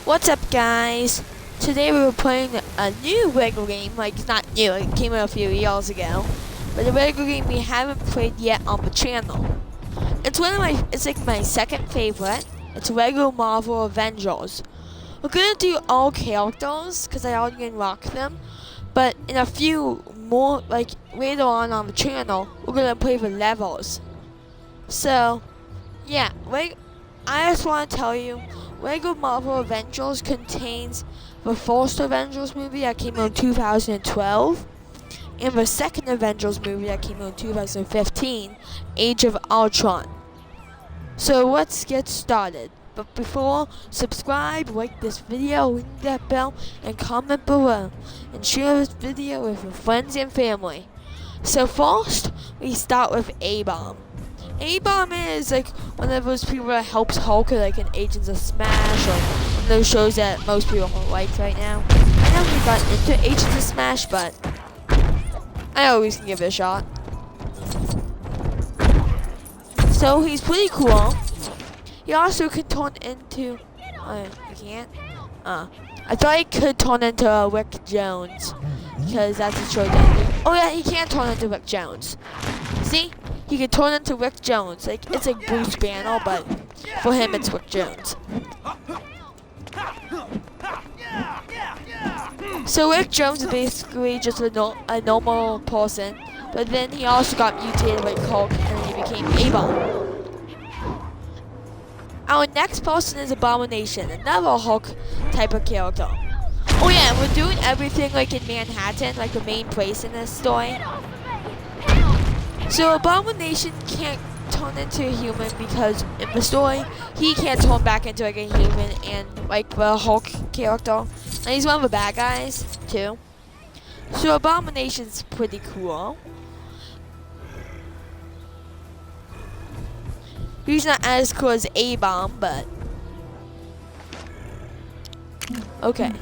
What's up, guys? Today we were playing a new Lego game. Like, it's not new, it came out a few years ago. But a Lego game we haven't played yet on the channel. It's like my second favorite. It's Lego Marvel Avengers. We're gonna do all characters, because I already unlocked them. But in a few more, like, later on the channel, we're gonna play the levels. So, yeah, I just want to tell you, Lego Marvel Avengers contains the first Avengers movie that came out in 2012, and the second Avengers movie that came out in 2015, Age of Ultron. So let's get started. But before, subscribe, like this video, ring that bell, and comment below. And share this video with your friends and family. So first, we start with A-Bomb. A-Bomb is like one of those people that helps Hulk, like in Agents of Smash, or one of those shows that most people like right now. I never got into Agents of Smash, but I always can give it a shot. So he's pretty cool. He also can turn into, he can't? I thought he could turn into Rick Jones, because that's a show that oh yeah, he can turn into Rick Jones. See? He can turn into Rick Jones. Like, it's like Bruce Banner, but for him it's Rick Jones. So Rick Jones is basically just a normal person, but then he also got mutated like Hulk, and then he became A-Bomb. Our next person is Abomination, another Hulk type of character. Oh yeah, and we're doing everything like in Manhattan, like the main place in this story. So Abomination can't turn into a human because in the story, he can't turn back into like a human and like the Hulk character. And he's one of the bad guys too. So Abomination's pretty cool. He's not as cool as A-Bomb, but okay.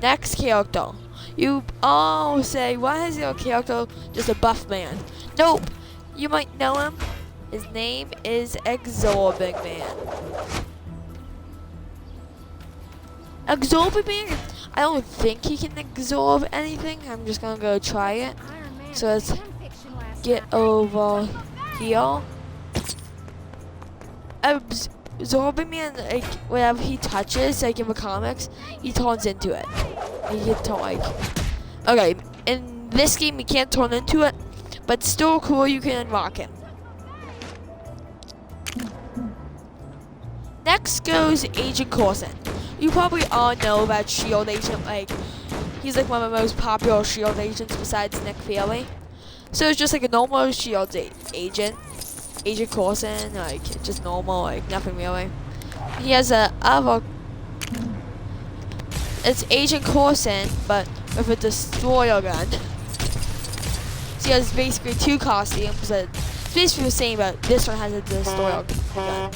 Next character. You all say, why is your character just a buff man? Nope. You might know him. His name is Absorbing Man. Absorbing Man? I don't think he can absorb anything. I'm just gonna go try it. So let's get over here. Absorbing Man, like, whatever he touches, like in the comics, he turns into it. He can turn, like, okay, in this game he can't turn into it, but still cool, you can unlock him. Next goes Agent Coulson. You probably all know about S.H.I.E.L.D. Agent, like, he's like one of the most popular S.H.I.E.L.D. agents besides Nick Fury. So it's just like a normal S.H.I.E.L.D. agent. Agent Coulson, like, just normal, like, nothing really. He has it's Agent Coulson, but with a destroyer gun. So he has basically two costumes, but it's basically the same, but this one has a destroyer gun.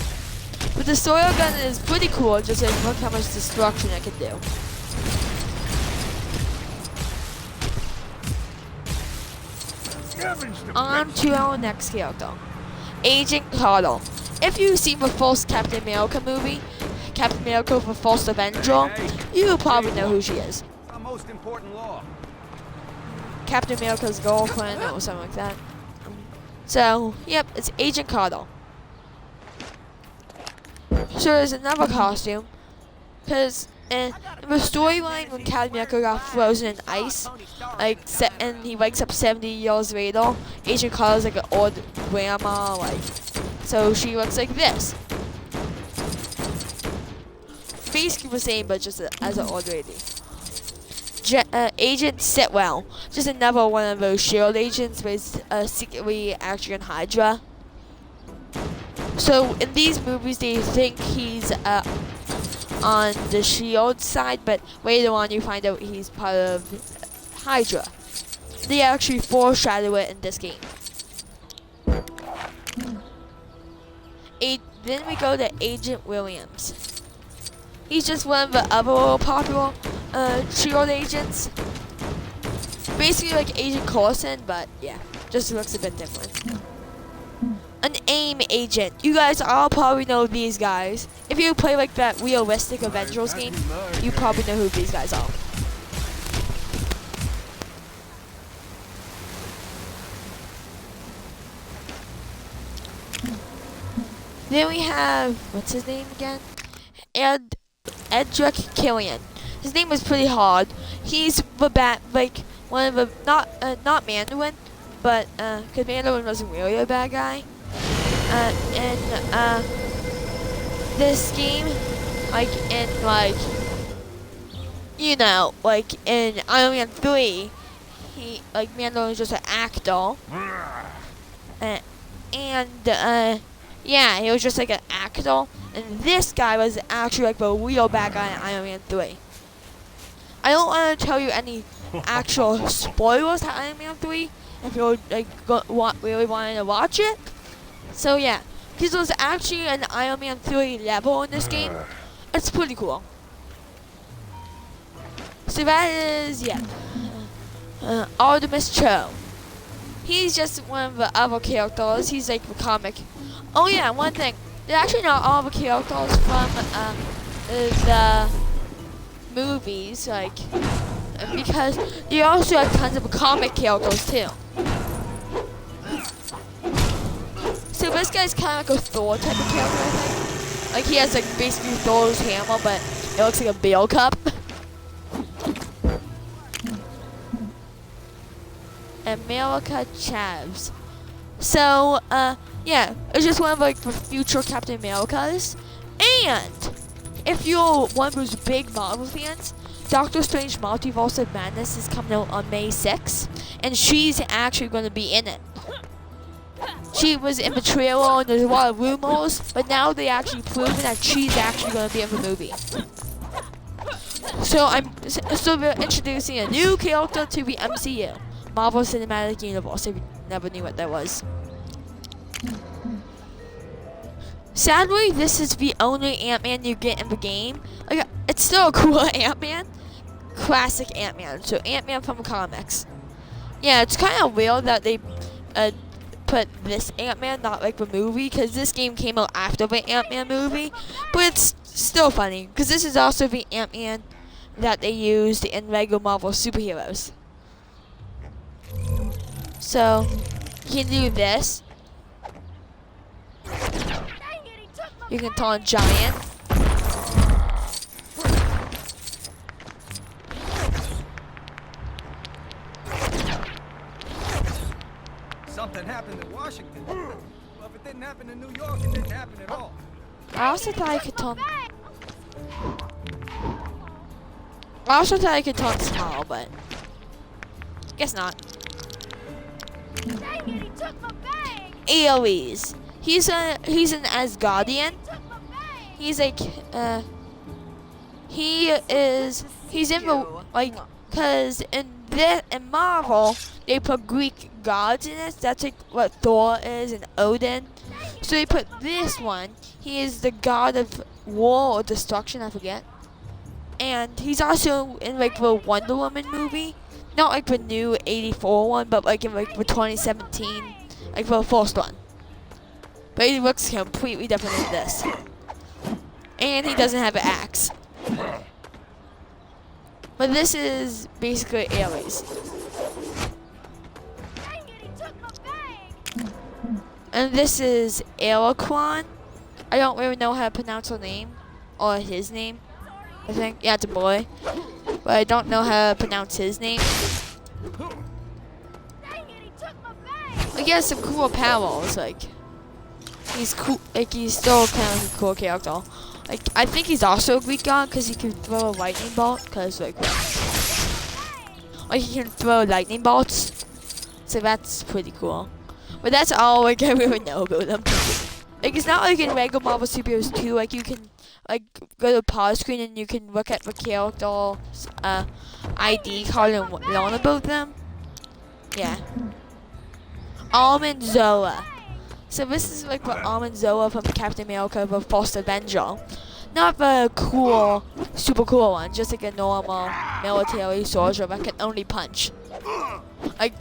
But the destroyer gun is pretty cool, just like, look how much destruction it can do. On to our next character. Agent Carter. If you've seen the first Captain America movie, Captain America the First Avenger, you will probably know who she is. The most important law. Captain America's girlfriend or something like that. So, yep, it's Agent Carter. So there's another costume, because in the storyline when Captain America got frozen in ice, like, and he wakes up 70 years later, Agent Carter's like an old grandma, like, so she looks like this. Basically the same, but just as an old lady. Agent Sitwell, just another one of those S.H.I.E.L.D. agents, but it's secretly actually on Hydra. So in these movies, they think he's on the S.H.I.E.L.D. side, but later on you find out he's part of Hydra. They actually foreshadow it in this game. Then we go to Agent Williams. He's just one of the other popular S.H.I.E.L.D. agents. Basically like Agent Coulson, but yeah, just looks a bit different. An AIM agent. You guys all probably know these guys. If if you play like that realistic Avengers game, you probably know who these guys are. Then we have, what's his name again? Edric Killian. His name is pretty hard. He's the one of the, not Mandarin, but, cause Mandarin wasn't really a bad guy. In this game, like in Iron Man 3, Mandarin was just an actor. Yeah, he was just like an actor, and this guy was actually like the real bad guy in Iron Man 3. I don't want to tell you any actual spoilers to Iron Man 3 if you're really wanting to watch it. So yeah, because there's actually an Iron Man 3 level in this game. It's pretty cool. So that is, Artemis Cho. He's just one of the other characters. He's like the comic. Oh yeah, one thing. They're actually not all the characters from the movies, because they also have tons of comic characters too. So this guy's kind of like a Thor type of character, I think. Like he has basically Thor's hammer, but it looks like a beer cup. America Chavs. So, yeah, it's just one of the future Captain Americas. And if you're one of those big Marvel fans, Doctor Strange Multiverse of Madness is coming out on May 6th, and she's actually going to be in it. She was in the trailer, and there's a lot of rumors, but now they actually proven that she's actually going to be in the movie. So they're introducing a new character to the MCU. Marvel Cinematic Universe, if you never knew what that was. Sadly, this is the only Ant-Man you get in the game. It's still a cool Ant-Man. Classic Ant-Man, so Ant-Man from the comics. Yeah, it's kind of weird that they put this Ant-Man, not like the movie, because this game came out after the Ant-Man movie. But it's still funny, because this is also the Ant-Man that they used in regular Marvel superheroes. So, you can do this. You can turn giant. Something happened in Washington. Well, if it didn't happen in New York, it didn't happen at all. I also thought I could turn... small, but... guess not. Dang it, he took my bag. Ares. He's an Asgardian. He's like he's in the cause in Marvel they put Greek gods in it. That's like what Thor is and Odin. So they put this one. He is the god of war or destruction, I forget. And he's also in like the Wonder Woman movie. Not like the new 84 one, but like in like the 2017, like the first one. But he looks completely different than this. And he doesn't have an axe. But this is basically Ares. And this is Arakron. I don't really know how to pronounce her name. Or his name. I think. Yeah, it's a boy. But I don't know how to pronounce his name. He has some cool powers, he's cool, he's still kind of a cool character. I think he's also a Greek god because he can throw a lightning bolt, he can throw lightning bolts. So that's pretty cool. But that's all I really know about him. It's not like in regular Marvel superheroes too, you can go to the pause screen and you can look at the character's ID card and learn about them. Yeah. Almond Zola. So this is like the Almond Zola from Captain America, the First Avenger. Not the cool, super cool one, just like a normal military soldier that can only punch.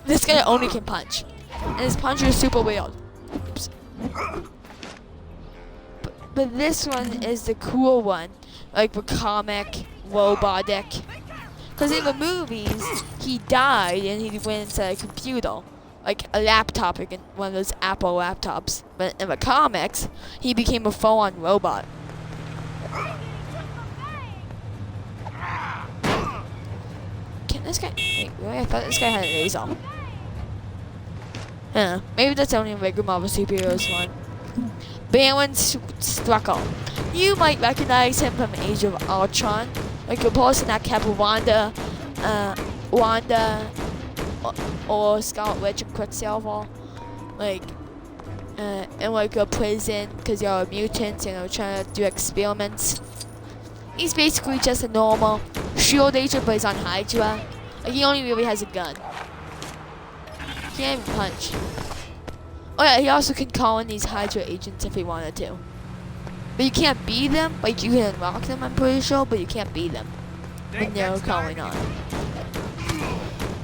This guy only can punch. And his punch is super weird. Oops. But this one is the cool one, like the comic, robotic. Because in the movies, he died and he went into a computer, like a laptop, like one of those Apple laptops. But in the comics, he became a full-on robot. Can this guy? Wait, really? I thought this guy had a laser. Huh? Maybe that's only a regular Marvel superheroes one. Baron Strucker. You might recognize him from Age of Ultron, like a person that kept Wanda, or Scarlet Witch and Quicksilver, like, in like a prison because they're mutants and they're trying to do experiments. He's basically just a normal shield agent, but he's on Hydra. Like, he only really has a gun. He can't even punch. Oh yeah, he also can call in these Hydra agents if he wanted to. But you can't beat them. Like, you can unlock them, I'm pretty sure, but you can't beat them when they're calling on.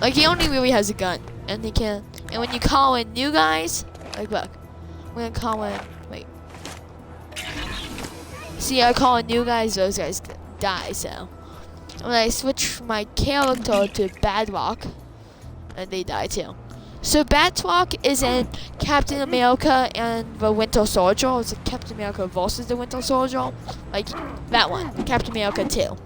Like, he only really has a gun, and he can. And when you call in new guys, like, look, I'm gonna call in. Wait. See, I call in new guys; those guys die. So when I switch my character to Bedrock, and they die too. So Bedrock is in Captain America and the Winter Soldier. It's like Captain America versus the Winter Soldier, like that one, Captain America 2.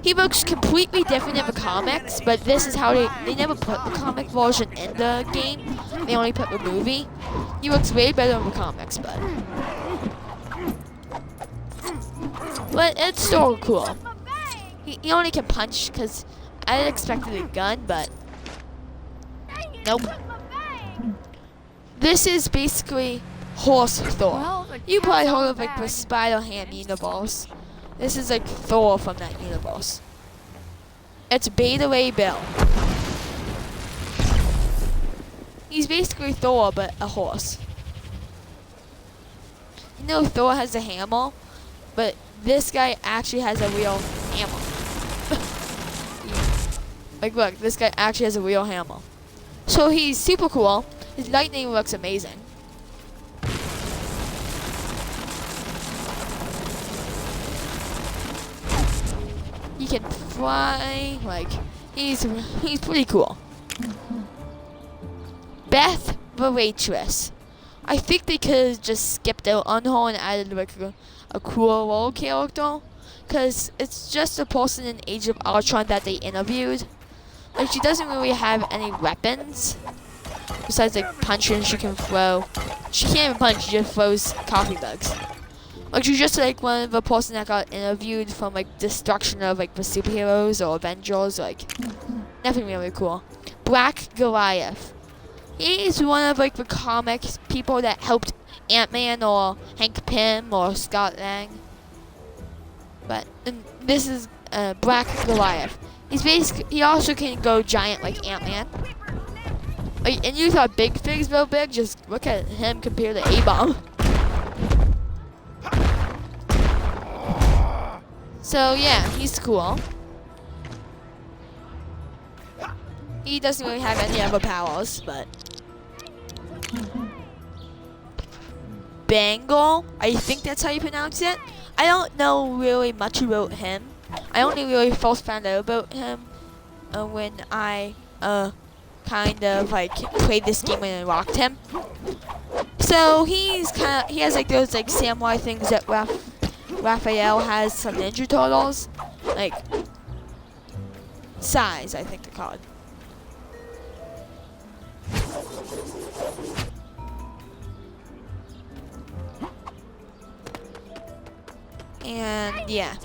He looks completely different in the comics, but this is how they never put the comic version in the game. They only put the movie. He looks way better in the comics, but it's still cool. He only can punch because I expected a gun, but nope. This is basically Horse Thor. You probably heard of like the Spider-Ham universe. This is like Thor from that universe. It's Beta Ray Bill. He's basically Thor, but a horse. You know Thor has a hammer, but this guy actually has a real hammer. Like look, this guy actually has a real hammer. So he's super cool. His lightning looks amazing. He can fly, like he's pretty cool. Beth the Waitress. I think they could have just skipped out on her and added like a cool role character, cause it's just a person in Age of Ultron that they interviewed. Like she doesn't really have any weapons besides like punching. She can throw. She can't even punch. She just throws coffee bugs. Like she's just like one of the person that got interviewed from like destruction of like the superheroes or Avengers. Like nothing really cool. Black Goliath. He's one of like the comic people that helped Ant-Man or Hank Pym or Scott Lang. But this is Black Goliath. He also can go giant like Ant-Man. Like, and you thought Big Fig's real big? Just look at him compared to A-Bomb. So yeah, he's cool. He doesn't really have any other powers, but Bengal, I think that's how you pronounce it. I don't know really much about him. I only really first found out about him when I kind of like played this game and unlocked him. So he has like those like samurai things that Raphael has from Ninja Turtles, like size, I think they're called. And yeah,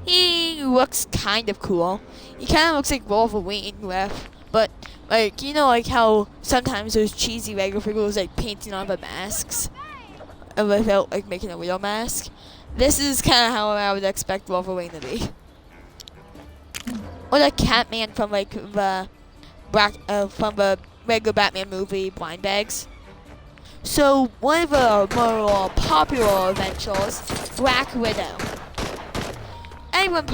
he looks kind of cool. He kind of looks like Wolverine with, but like you know, like how sometimes those cheesy regular figures like painting on the masks without like making a real mask. This is kind of how I would expect Wolverine to be, or the Catman from like the from the regular Batman movie, Blind Bags. So one of the more popular Avengers, Black Widow. Everyone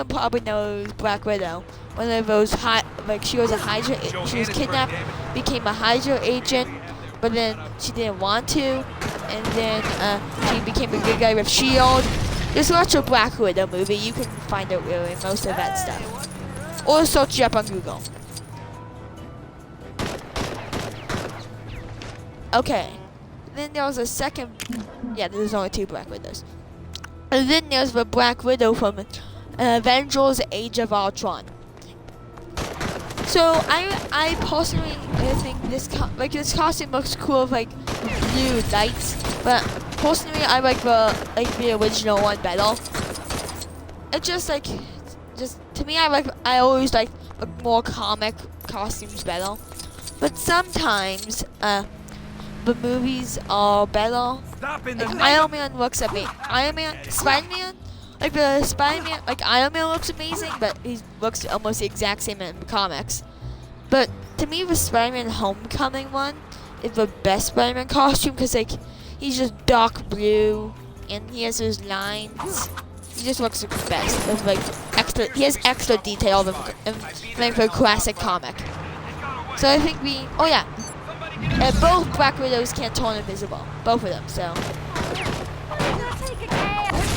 probably knows Black Widow. One of those she was a Hydra. She was kidnapped, became a Hydra agent, but then she didn't want to, and then she became a good guy with Shield. Just watch a Black Widow movie. You can find out really most of that stuff, or search it up on Google. Okay, then there was a second. Yeah, there's only 2 Black Widows. And then there's the Black Widow from Avengers: Age of Ultron. So I personally think this costume looks cool with like blue lights, but personally I like the original one better. It's just to me I always like more comic costumes better, but sometimes the movies are better. Like Iron Man looks amazing. Spider-Man. Like the Spider-Man, like Iron Man looks amazing, but he looks almost the exact same in the comics. But to me, the Spider-Man Homecoming one is the best Spider-Man costume because like he's just dark blue and he has those lines. He just looks the best. With like extra, he has extra detail than like the classic comic. So I think both Black Widows can turn invisible, both of them. So.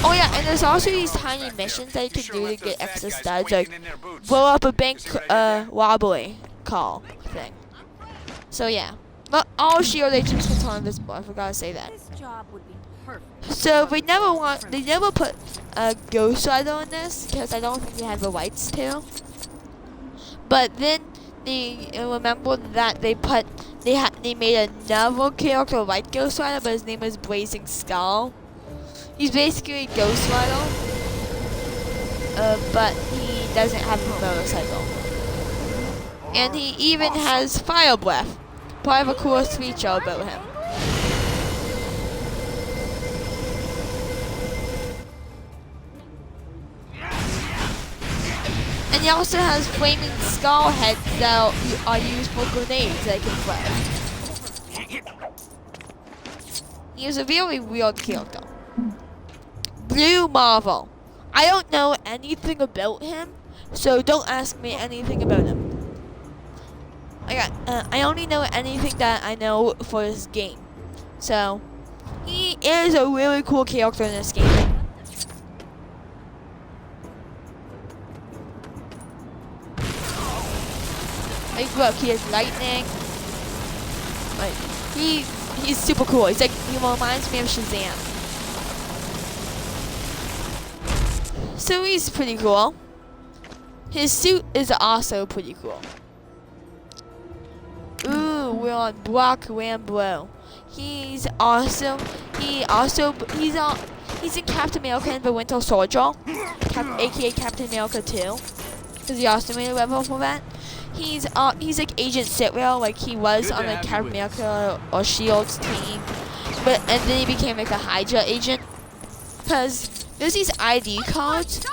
Oh yeah, and there's also these tiny missions that you can do to get extra studs, like blow up a bank wobbly call thing. So yeah, but all Shield agents can turn invisible. I forgot to say that. So they never put a Ghost Rider in this because I don't think they have the rights to. But then they remembered that they made another character like Ghost Rider, but his name is Blazing Skull. He's basically Ghost Rider, but he doesn't have a motorcycle. And he even has fire breath. Probably the coolest feature about him. And he also has flaming skull heads that are used for grenades that he can fire. He is a really weird character. Blue Marvel. I don't know anything about him, so don't ask me anything about him. I only know anything that I know for this game. So, he is a really cool character in this game. Like, look, he has lightning. Like, he's super cool. He reminds me of Shazam. So he's pretty cool. His suit is also pretty cool. Ooh, we're on Black Rambo. He's awesome. He's in Captain America and the Winter Soldier, aka Captain America 2, because he also made a level for that. He's like Agent Sitwell, like he was on like Captain America or Shield's team, and then he became like a Hydra agent, because there's these ID cards.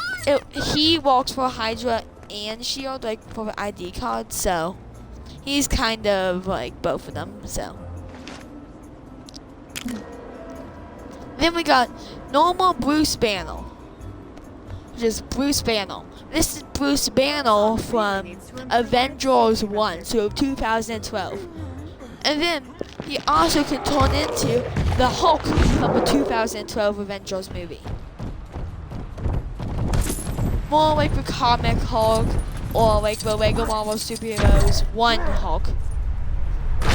He works for Hydra and Shield, like for the ID cards, so he's kind of like both of them. So then we got normal Bruce Banner, which is Bruce Banner. This is Bruce Banner from Avengers 1, so 2012. And then he also can turn into the Hulk from the 2012 Avengers movie. More like the comic Hulk, or like the Lego Marvel Superheroes 1 Hulk.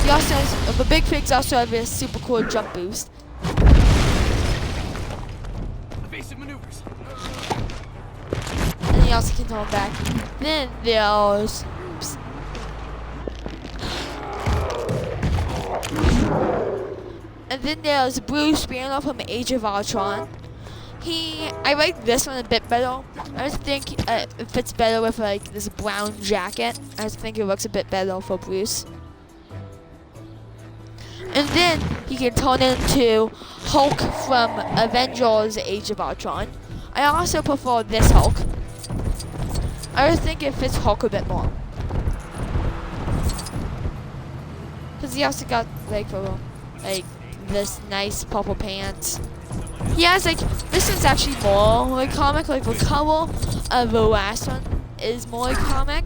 He also has, the big pigs also have this super cool jump boost. Evasive maneuvers. And he also can turn back. Then there's... Oops. And then there's Bruce Banner from Age of Ultron. I like this one a bit better. I just think it fits better with like this brown jacket. I just think it looks a bit better for Bruce. And then he can turn into Hulk from Avengers: Age of Ultron. I also prefer this Hulk. I just think it fits Hulk a bit more. Cause he also got like this nice purple pants. He has like, this one's actually more like comic, like the color of the last one is more like comic.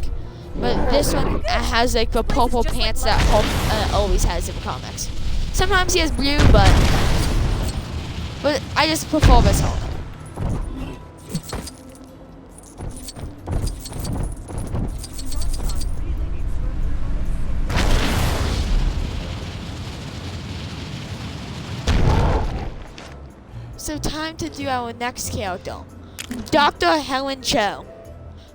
But this one has like the purple pants that Hulk always has in the comics. Sometimes he has blue, but I just prefer this Hulk. So time to do our next character, Dr. Helen Cho.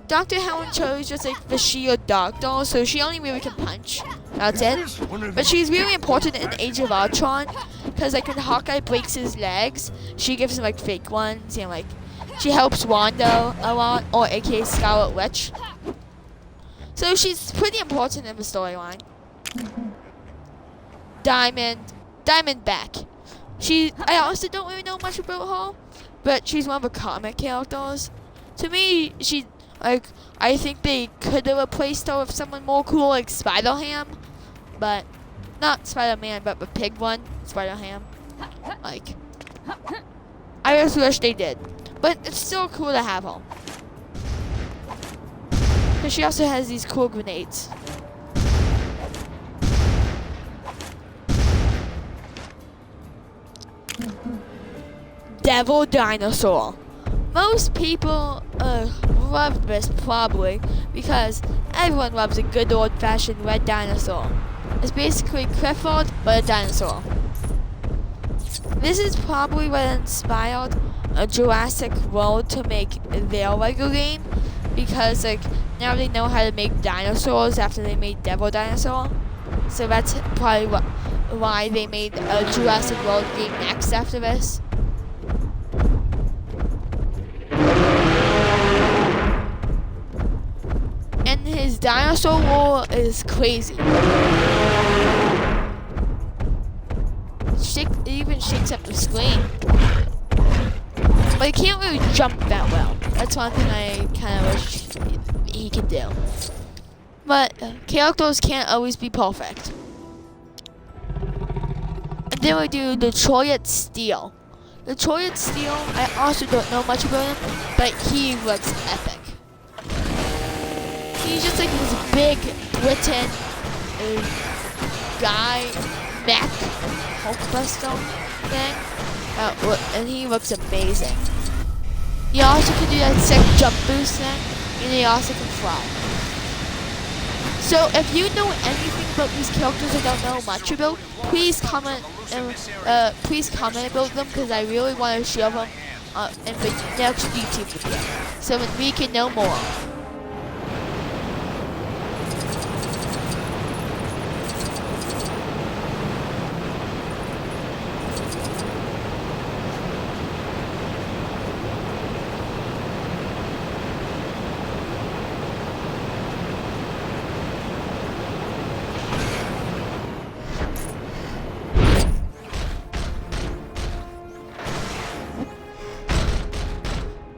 Dr. Helen Cho is just like the shield doctor, so she only really can punch. That's it. But she's really important in Age of Ultron, because like when Hawkeye breaks his legs, she gives him like fake ones, and like she helps Wanda a lot, or aka Scarlet Witch. So she's pretty important in the storyline. Diamondback. I honestly don't really know much about her, but she's one of the comic characters. To me, I think they could have replaced her with someone more cool like Spider-Ham, but not Spider-Man, but the pig one, Spider-Ham. Like, I just wish they did, but it's still cool to have her. Cause she also has these cool grenades. Devil Dinosaur. Most people love this probably because everyone loves a good old-fashioned red dinosaur. It's basically Clifford but a dinosaur. This is probably what inspired Jurassic World to make their Lego game, because like now they know how to make dinosaurs after they made Devil Dinosaur. So that's probably why they made a Jurassic World game next after this. And his dinosaur roar is crazy. It even shakes up the screen. But he can't really jump that well. That's one thing I kind of wish he could do. But characters can't always be perfect. And then we do Detroit Steel. Detroit Steel, I also don't know much about him, but he looks epic. He's just like this big Britain guy, mech, Hulkbuster thing, and he looks amazing. He also can do that sick jump boost thing, and he also can fly. So if you know anything about these characters I don't know much about, please comment about them, because I really want to share them in the next YouTube video, so that we can know more.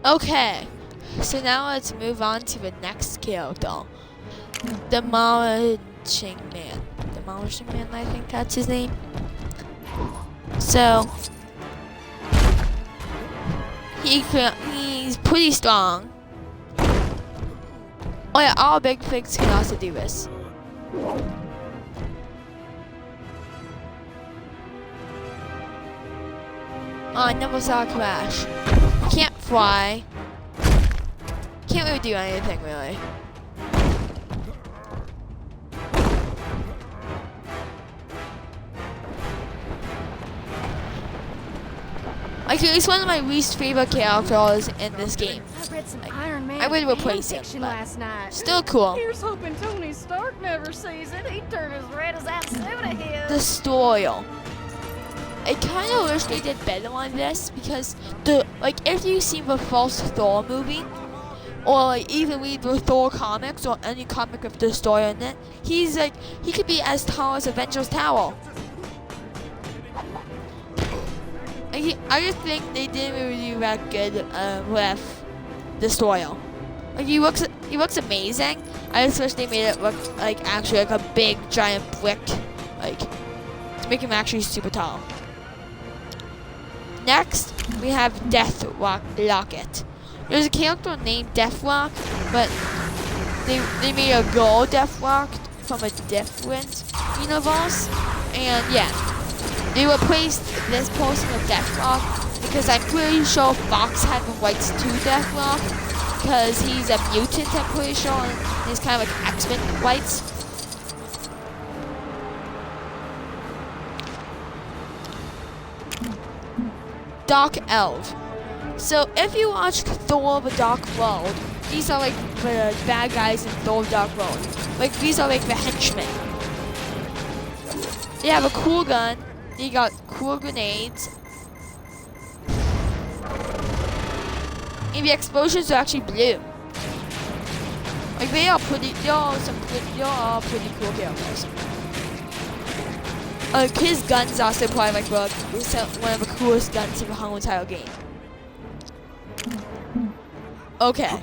Okay, so now let's move on to the next character, Demolishing Man. Demolishing Man, I think that's his name. So he's pretty strong. Oh yeah, all big pigs can also do this. Oh, I never saw a crash. Can't fly. Can't really do anything, really. Like, he's one of my least favorite characters in this game. I would replace him, but still cool. Here's hoping Tony Stark never sees it. He'd turn as red as that suit of his. Destroyer. I kind of wish they did better on this, because if you see the first Thor movie, or like even read the Thor comics or any comic with Destroyer in it, he could be as tall as Avengers Tower. I just think they didn't really do that good with Destroyer. Like he looks amazing. I just wish they made it look like actually like a big giant brick, like to make him actually super tall. Next, we have Locket. There's a character named Deathlock, but they made a gold Deathlock from a different universe, and yeah, they replaced this person with Deathlock because I'm pretty sure Fox had the rights to Deathlock because he's a mutant, I'm pretty sure, and he's kind of like X-Men rights. Dark Elf. So if you watched Thor: The Dark World, these are like the bad guys in Thor: The Dark World. Like these are like the henchmen. They have a cool gun. They got cool grenades. And the explosions are actually blue. Like they are pretty cool characters. His gun's also probably like one of the coolest guns in the whole entire game. Okay,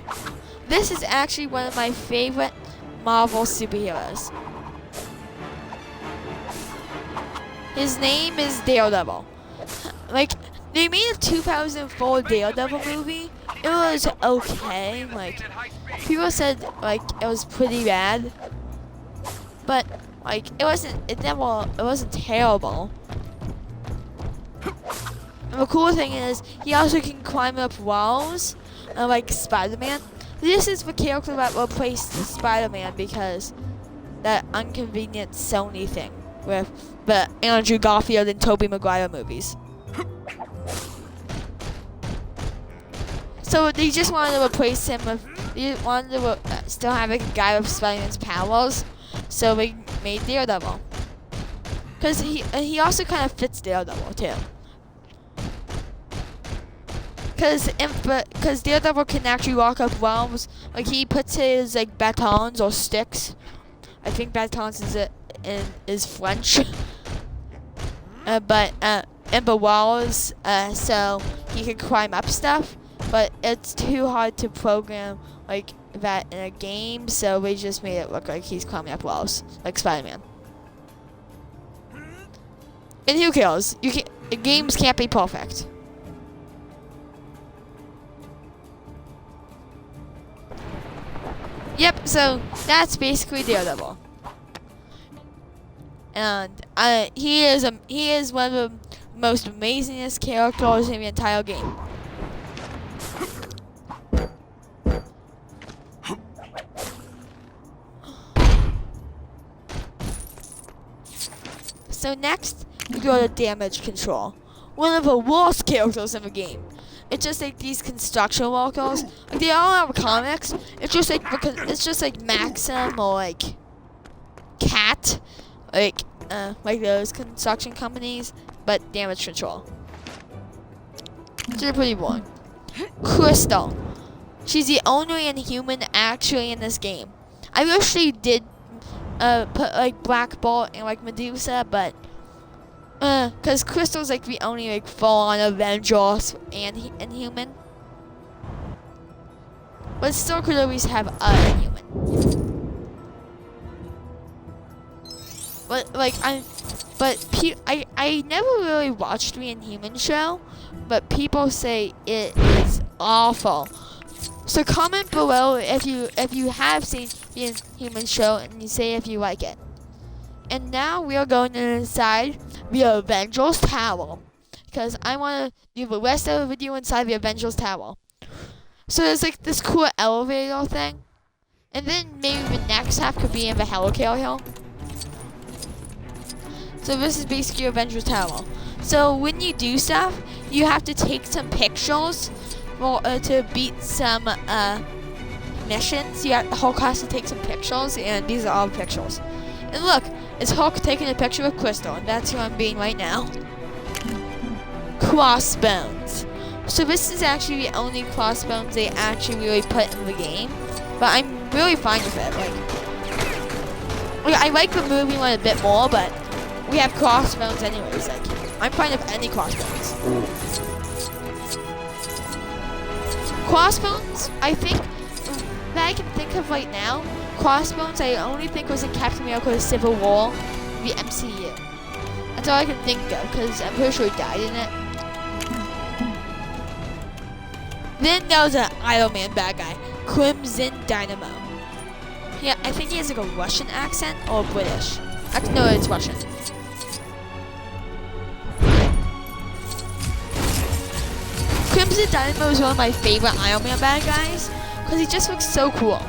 this is actually one of my favorite Marvel superheroes. His name is Daredevil. Like, they made a 2004 Daredevil movie. It was okay. Like, people said like it was pretty bad, but like it wasn't terrible. And the cool thing is he also can climb up walls, like Spider-Man. This is the character that replaced Spider-Man because that inconvenient Sony thing with the Andrew Garfield and Tobey Maguire movies. So they just wanted to replace him with, they wanted to still have like a guy with Spider-Man's powers, so they made Daredevil. Because he also kind of fits Daredevil too. Because Daredevil can actually walk up walls. Like he puts his like batons or sticks. I think batons is French. But in the walls, so he can climb up stuff. But it's too hard to program like that in a game, so they just made it look like he's climbing up walls, like Spider-Man. And who cares? Games can't be perfect. Yep, so that's basically Daredevil. And he is one of the most amazingest characters in the entire game. So next, we go to damage control. One of the worst characters in the game. It's just like these construction workers. Like they all have comics. It's just like Maxim or like Cat, like those construction companies, but damage control. They're pretty boring. Crystal. She's the only Inhuman actually in this game. I wish they did put like Black Bolt and like Medusa, but cause Crystal's like the only like full-on Avengers and Inhuman. But still could always have a Inhuman. But like I never really watched the Inhuman show, but people say it is awful. So comment below if you have seen the Inhuman show and you say if you like it. And now we are going inside the Avengers Tower, because I want to do the rest of the video inside the Avengers Tower. So there's like this cool elevator thing, and then maybe the next half could be in the Helicarrier Hill. So this is basically Avengers Tower. So when you do stuff, you have to take some pictures to beat some missions. You have the whole class to take some pictures, and these are all the pictures. And look, it's Hulk taking a picture of Crystal, and that's who I'm being right now. Crossbones. So this is actually the only Crossbones they actually really put in the game, but I'm really fine with it. Like I like the movie one a bit more, but we have Crossbones anyways. Like I'm fine with any Crossbones. Crossbones, I think that I can think of right now. Crossbones, I only think was in Captain America: Civil War, the MCU. That's all I can think of, because I'm pretty sure he died in it. Then there was an Iron Man bad guy, Crimson Dynamo. Yeah, I think he has like a Russian accent or British. Actually, no, it's Russian. Crimson Dynamo is one of my favorite Iron Man bad guys because he just looks so cool.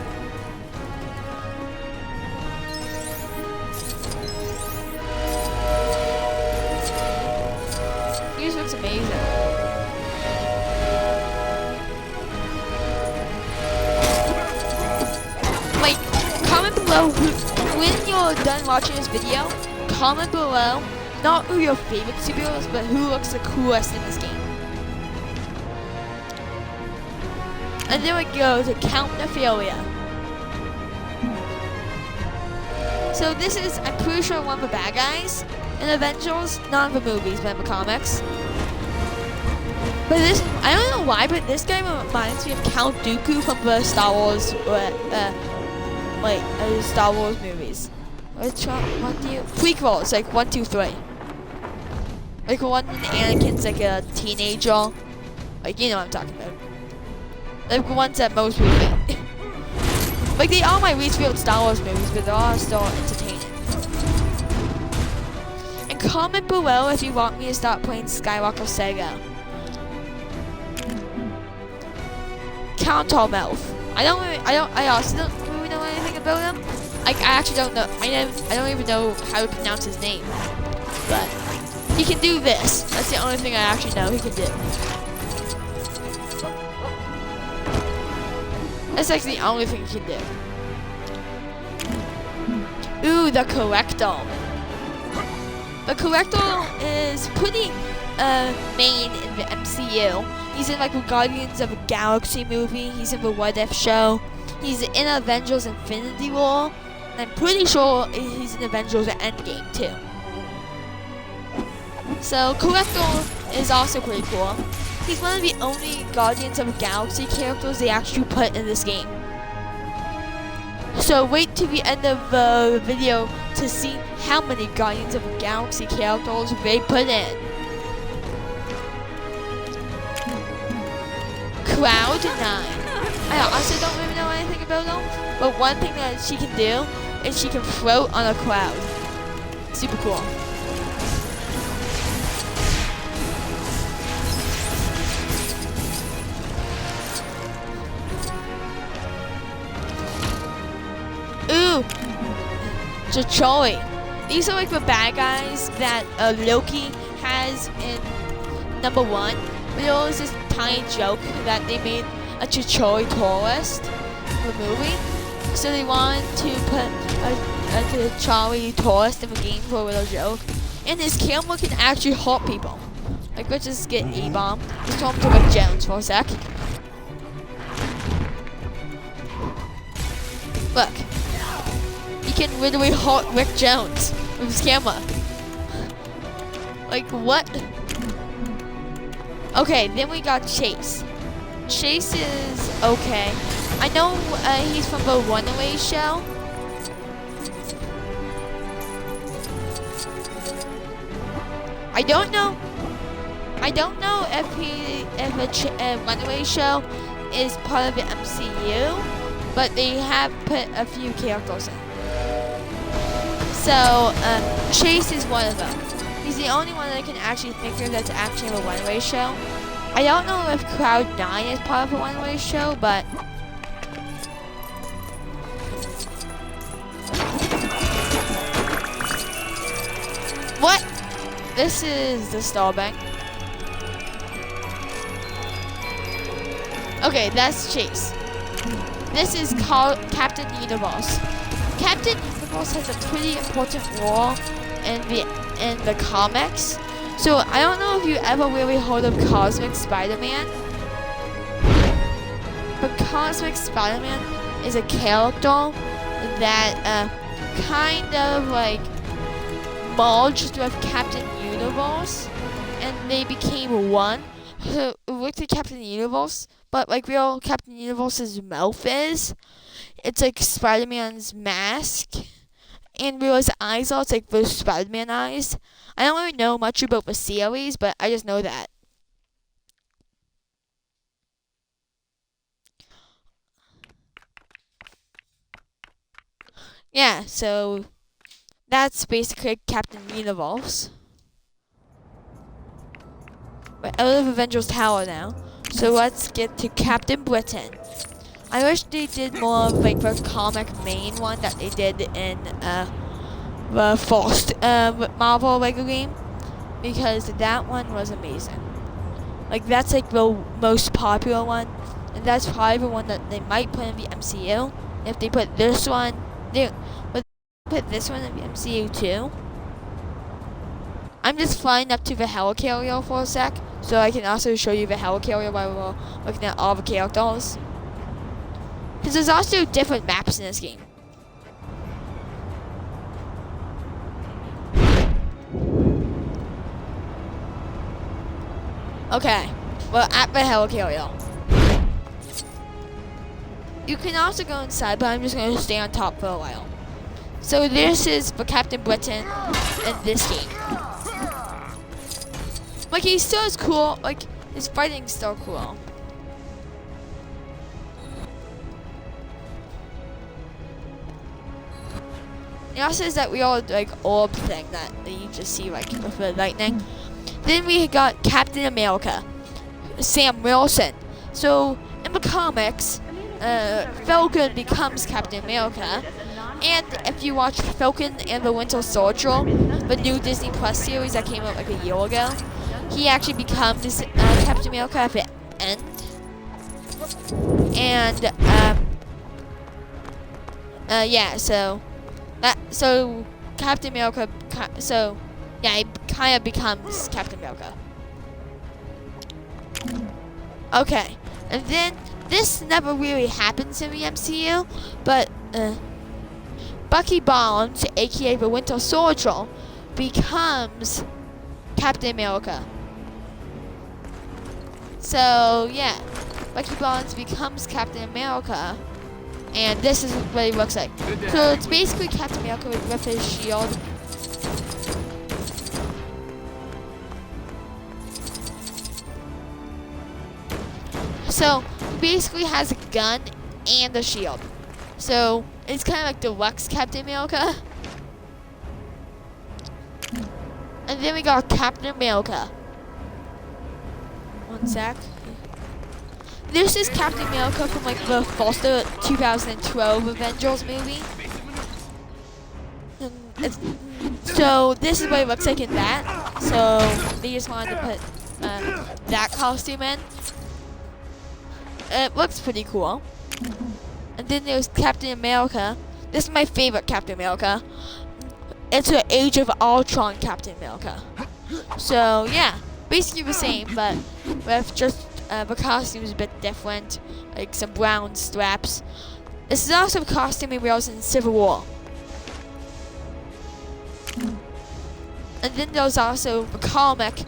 He just looks amazing. Like, comment below when you're done watching this video. Comment below not who your favorite superhero is, but who looks the coolest in this game. And then we go to Count Nephilia. So this is, I'm pretty sure, one of the bad guys in Avengers, not in the movies, but in the comics. But this, I don't know why, but this guy reminds me of Count Dooku from the Star Wars, Star Wars movies. Which one? Prequels, like 1, 2, 3. Like one Anakin's like a teenager. Like, you know what I'm talking about. Like the ones that most people hate. Like they are my least favorite Star Wars movies, but they are still entertaining. And comment below if you want me to start playing Skywalker Saga. Count Melf. I also don't really know anything about him. Like I actually don't know. I don't even know how to pronounce his name. But he can do this. That's the only thing I actually know he can do. That's like the only thing he can do. Ooh, the Collector. The Collector is pretty main in the MCU. He's in like the Guardians of the Galaxy movie. He's in the What If show. He's in Avengers Infinity War. And I'm pretty sure he's in Avengers Endgame too. So Collector is also pretty cool. He's one of the only Guardians of the Galaxy characters they actually put in this game. So wait till the end of the video to see how many Guardians of the Galaxy characters they put in. Cloud9. I also don't really know anything about them, but one thing that she can do is she can float on a cloud. Super cool. Ooh, Chitauri. These are like the bad guys that Loki has in #1. But it was this tiny joke that they made a Chitauri tourist in the movie. So they wanted to put a Chitauri tourist in the game for a little joke. And his camera can actually hurt people. Like, let's just get E-bomb. Let's talk to Rick Jones for a sec. Look. He can literally hurt Rick Jones with his camera. Like, what? Okay, then we got Chase. Chase is okay. I know he's from the Runaway show. I don't know if a Runaway show is part of the MCU, but they have put a few characters in. So, Chase is one of them. He's the only one that I can actually think of that's actually a Runaway show. I don't know if Cloud9 is part of a Runaway show, but... What? This is disturbing. Okay, that's Chase. This is called Captain Universe. Captain Universe has a pretty important role in the comics. So I don't know if you ever really heard of Cosmic Spider-Man. But Cosmic Spider-Man is a character that kind of like merged with Captain Universe, and they became one. So with the Captain Universe, but like real Captain Universe's mouth is, it's like Spider-Man's mask, and real his eyes are, it's like those Spider-Man eyes. I don't really know much about the series, but I just know that. yeah, so that's basically Captain Universe. We're out of Avengers Tower now, so let's get to Captain Britain. I wish they did more of like the comic main one that they did in the first Marvel Lego game, because that one was amazing. Like that's like the most popular one, and that's probably the one that they might put in the MCU. If they put this one, but put this one in the MCU too. I'm just flying up to the helicarrier for a sec, so I can also show you the helicarrier while we're looking at all the characters. Because there's also different maps in this game. Okay, we're at the helicarrier. You can also go inside, but I'm just going to stay on top for a while. So this is for Captain Britain in this game. Like, he still is cool, like, his fighting's still cool. It also says that we all like orb thing that you just see like with the lightning. Then we got Captain America, Sam Wilson. So in the comics, Falcon becomes Captain America, and if you watch Falcon and the Winter Soldier, the new Disney Plus series that came out like a year ago, he actually becomes Captain America at the end. And yeah, so Captain America, so yeah, he kind of becomes Captain America. Okay, and then this never really happens in the MCU, but Bucky Barnes, aka the Winter Soldier, becomes Captain America. So yeah, Bucky Barnes becomes Captain America. And this is what he looks like. So it's basically Captain America with his shield. So he basically has a gun and a shield. So it's kind of like deluxe Captain America. And then we got Captain America. One sec. This is Captain America from like the first 2012 Avengers movie. So this is what it looks like in that. So they just wanted to put that costume in. It looks pretty cool. And then there's Captain America. This is my favorite Captain America. It's the Age of Ultron Captain America. So yeah, basically the same, but with just the costume is a bit different, like some brown straps. This is also the costume he wears in Civil War. And then there's also the comic,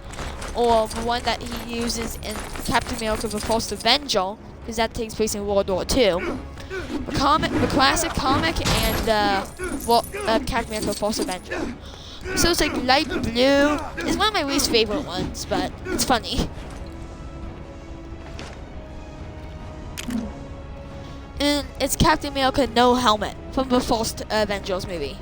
or the one that he uses in Captain America: The First Avenger, because that takes place in World War II. The classic comic, and Captain America: The First Avenger. So it's like light blue. It's one of my least favorite ones, but it's funny. And it's Captain America no helmet from the first Avengers movie.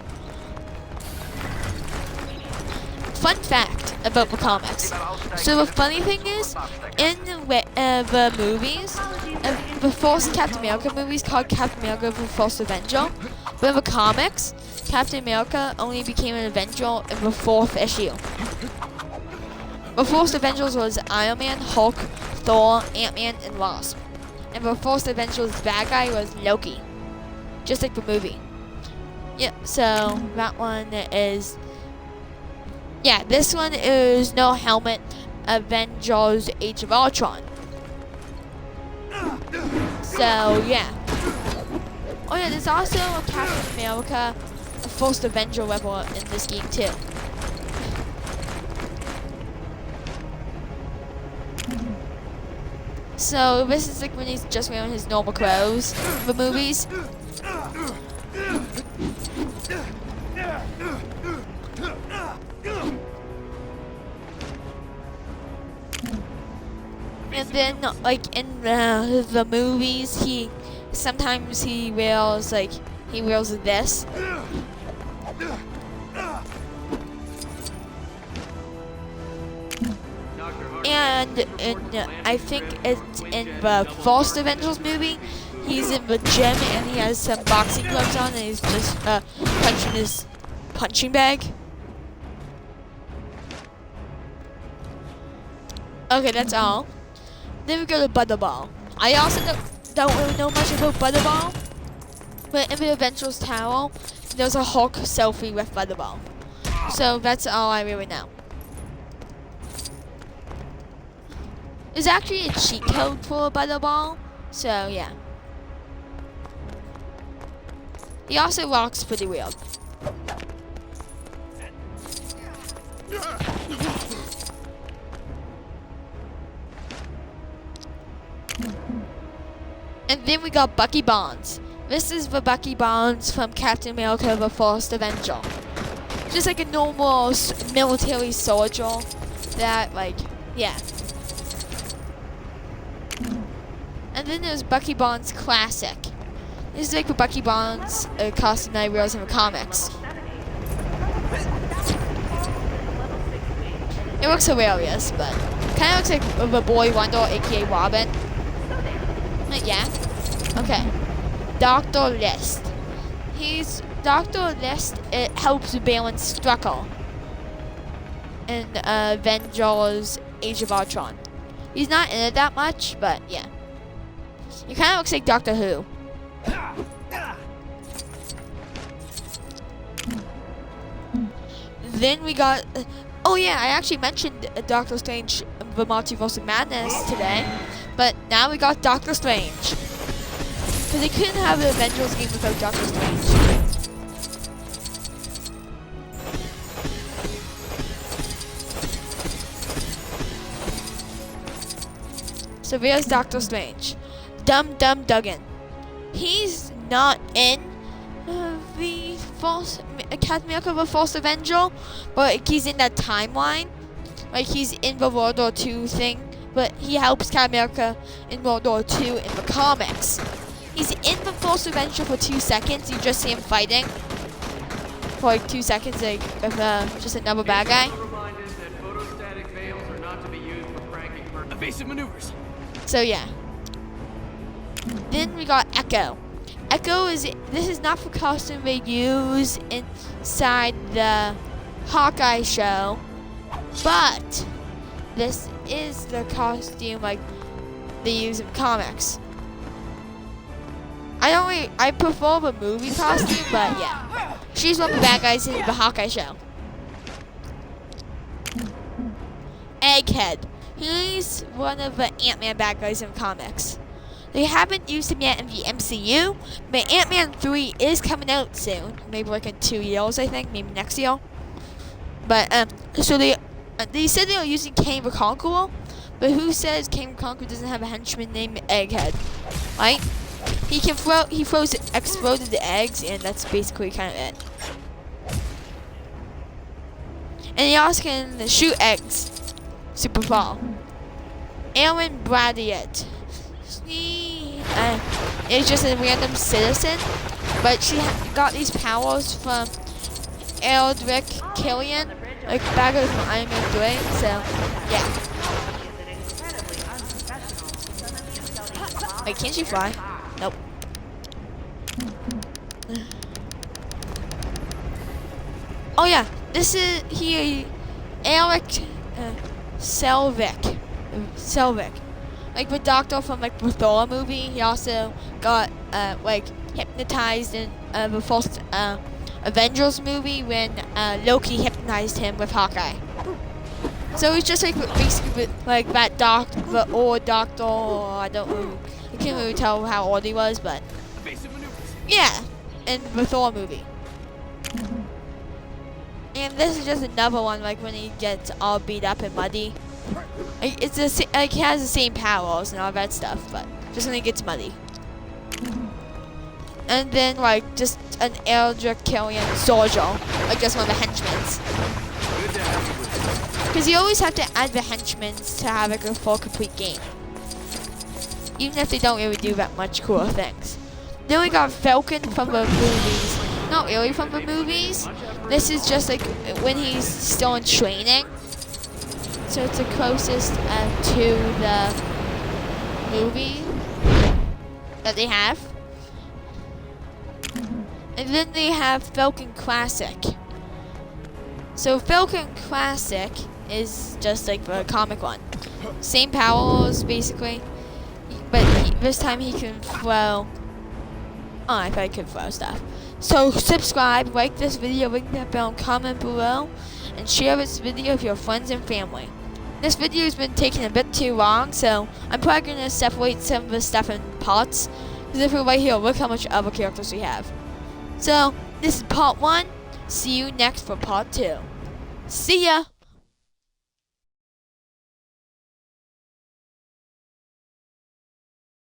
Fun fact about the comics. So the funny thing is, in the movies, the first Captain America movie is called Captain America the First Avenger. But in the comics, Captain America only became an Avenger in the 4th issue. The first Avengers was Iron Man, Hulk, Thor, Ant-Man, and Wasp. And the first Avengers bad guy was Loki. Just like the movie. Yep, so that one is... Yeah, this one is no helmet, Avengers Age of Ultron. So, yeah. Oh yeah, there's also a Captain America, the first Avenger level in this game too. So this is like when he's just wearing his normal clothes in the movies. And then, like in the movies, sometimes he wears like he wields this. And I think it's in the first Avengers movie, he's in the gym and he has some boxing gloves on and he's just punching his punching bag. Okay, that's all. Then we go to Butterball. I also don't really know much about Butterball, but in the Avengers Tower, there's a Hulk selfie with Butterball. So that's all I really know. There's actually a cheat code for a Butterball, so yeah. He also walks pretty weird. And then we got Bucky Barnes. This is the Bucky Barnes from Captain America: The First Avenger. Just like a normal military soldier that, like, yeah. And then there's Bucky Barnes Classic. This is like the Bucky Barnes costume that I wears in the comics. It looks hilarious, but kind of looks like the Boy Wonder, aka Robin. But yeah. Okay. Dr. List. Dr. List. It helps balance Strucker in Avengers: Age of Ultron. He's not in it that much, but yeah. He kind of looks like Doctor Who. Then we got. Oh yeah, I actually mentioned Doctor Strange: The Multiverse of Madness today, but now we got Doctor Strange. Because they couldn't have an Avengers game without Doctor Strange. So there's Doctor Strange. Dum Dum Dugan. He's not in the first Captain America: The First Avenger, but he's in that timeline. Like he's in the World War II thing, but he helps Captain America in World War II in the comics. He's in the First Avenger for 2 seconds. You just see him fighting for like 2 seconds, like with just another bad guy. Evasive maneuvers. So yeah. Then we got Echo. Echo this is not the costume they use inside the Hawkeye show, but this is the costume like they use in comics. I prefer the movie costume, but yeah. She's one of the bad guys in the Hawkeye show. Egghead. He's one of the Ant-Man bad guys in comics. They haven't used him yet in the MCU, but Ant-Man 3 is coming out soon. Maybe like in 2 years, I think. Maybe next year. But, so they said they were using Kang the Conqueror, but who says Kang the Conqueror doesn't have a henchman named Egghead? Right? He throws exploded eggs, and that's basically kind of it. And he also can shoot eggs. Super far. Aaron Bradiot. She is just a random citizen, but she got these powers from Eldrick Killian, like back of Iron Man 3, so yeah. Wait, can't she fly? Nope. Oh yeah, this is Eric Selvig. Like the doctor from like the Thor movie. He also got like hypnotized in the first Avengers movie when Loki hypnotized him with Hawkeye. So he's just like basically like that the old doctor. I can't really tell how old he was, but yeah, in the Thor movie. And this is just another one, like when he gets all beat up and muddy. It's he has the same powers and all that stuff, but just when he gets muddy. And then like just an Eldrick Killian soldier, like just one of the henchmen. Because you always have to add the henchmen to have like a full complete game. Even if they don't really do that much cool things. Then we got Falcon from the movies. Not really from the movies. This is just like when he's still in training. So it's the closest to the movie that they have. And then they have Falcon Classic. So Falcon Classic is just like the comic one. Same powers basically. But this time he can throw. Oh, I thought I could throw stuff. So subscribe, like this video, ring that bell, and comment below, and share this video with your friends and family. This video has been taking a bit too long, so I'm probably going to separate some of the stuff in parts. Because if we're right here, look how much other characters we have. So, this is part 1. See you next for part 2. See ya!